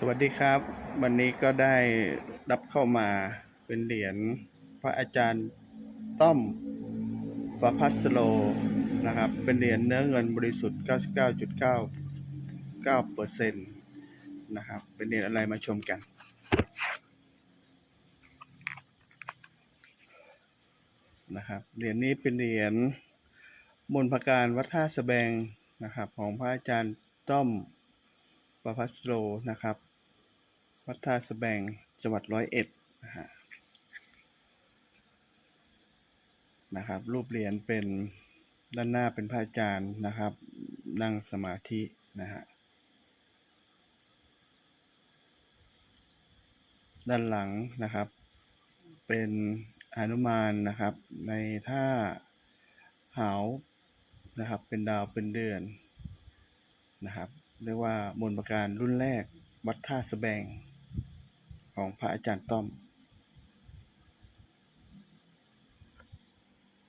สวัสดีครับวันนี้ก็ได้รับเข้ามาเป็นเหรียญพระอาจารย์ต้อมประภัสโลนะครับเป็นเหรียญเนื้อเงินบริสุทธิ์ 99.99% นะครับเป็นเหรียญอะไรมาชมกันนะครับเหรียญนี้เป็นเหรียญมนต์พการวัดท่าสะแบงนะครับของพระอาจารย์ต้อมประภัสโลนะครับวัดท่าสะแบงจังหวัด101นะครับรูปเหรียญเป็นด้านหน้าเป็นพระอาจารย์นะครับนั่งสมาธินะฮะด้านหลังนะครับเป็นหนุมานนะครับในท่าหาวนะครับเป็นดาวเป็นเดือนนะครับเรียกว่ามนต์ประการรุ่นแรกวัดท่าสะแบงของพระอาจารย์ต้อม